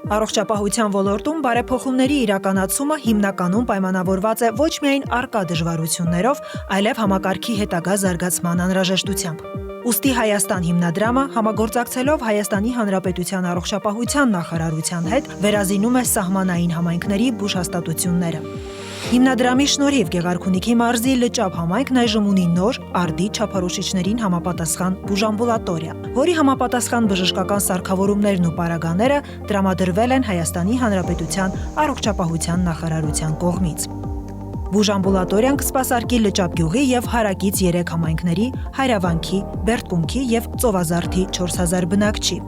Առողջապահության ոլորտում բարեփոխումների իրականացումը հիմնականում պայմանավորված է ոչ միայն առկա դժվարություններով, այլև համակարգի հետագա զարգացման անհրաժեշտությամբ։ Ուստի Հայաստան հիմնադրամը համագործակցելով Հայաստանի Հանրապետության առողջապահության նախարարության հետ վերազինում է սահմանային համայնքների բուժհաստատությունները։ Հիմնադրամի շնորհիվ Գեղարքունիքի մարզի Լճապ համայնքն այժմ ունի նոր արդի չափորոշիչներին համապատասխան բուժամբուլատորիա, որի համապատասխան բժշկական սարքավորումներն ու պարագաները տրամադրվել են Հայաստանի Հանրապետության առողջապահության նախարարության կողմից։ Բուժամբուլատորիան կսպասարկի Լճապ գյուղի եւ հարակից 3 համայնքների Հայրավանքի, Բերդկունքի եւ Ծովազարդի 4000 բնակչի,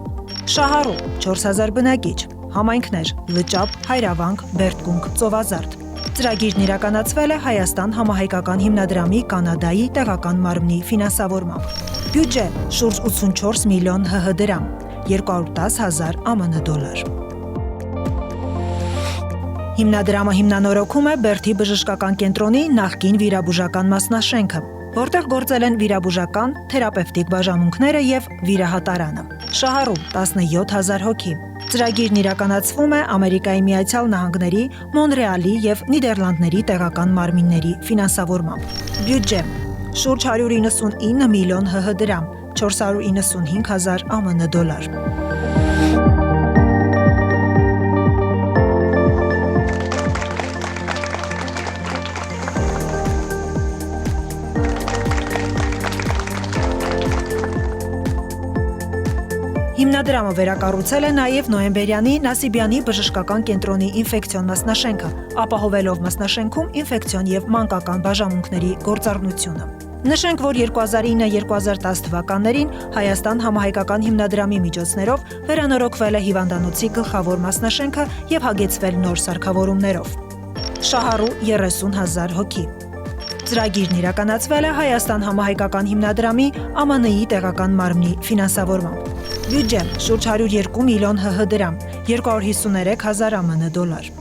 Շահառու 4000 բնակիչ, համայնքներ Լճապ, Հայրավանք, Բերդկունք, Ծովազարդ։ Ծրագիրն իրականացվել է Հայաստան համահայկական հիմնադրամի Կանադայի տեղական մարմնի ֆինանսավորմամբ։ Բյուջե՝ շուրջ 84 միլիոն ՀՀ դրամ, 210,000 ԱՄՆ դոլար։ Հիմնադրամը հիմնանորոգում է Բերդի բժշկական կենտրոնի նախկին վիրաբուժական մասնաշենքը, որտեղ գործել են վիրաբուժական, թերապևտիկ բաժանմունքները եւ վիրահատարանը։ Շահառու 17000 հոգի։ Ծրագիրն իրականացվում է Ամերիկայի Միացյալ Նահանգների, Մոնրեալի եւ Նիդերլանդների տեղական մարմինների ֆինանսավորմամբ։ Բյուջե՝ շուրջ 199 միլիոն ՀՀ դրամ, 495,000 ԱՄՆ դոլար։ Հիմնադրամը վերակառուցել է նաև նոյեմբերյանի Նասիբյանի բժշկական կենտրոնի ինֆեկցիոն մասնաշենքը, ապահովելով մասնաշենքում ինֆեկցիոն եւ մանկական բաժանմունքների գործառնությունը։ Նշենք, որ 2009-2010 թվականներին Հայաստան համահայկական հիմնադրամի միջոցներով վերանորոգվել է հիվանդանոցի գլխավոր մասնաշենքը եւ հագեցվել նոր սարքավորումներով։ Շահառու 30,000 հոգի։ Ծրագիրն իրականացվել է Հայաստան համահայկական հիմնադրամի ԱՄՆ-ի տեղական մարմնի ֆինանսավորմամբ։ Բյուջե՝ շուրջ 102 միլիոն ՀՀ դրամ, 253,000 ԱՄՆ դոլար։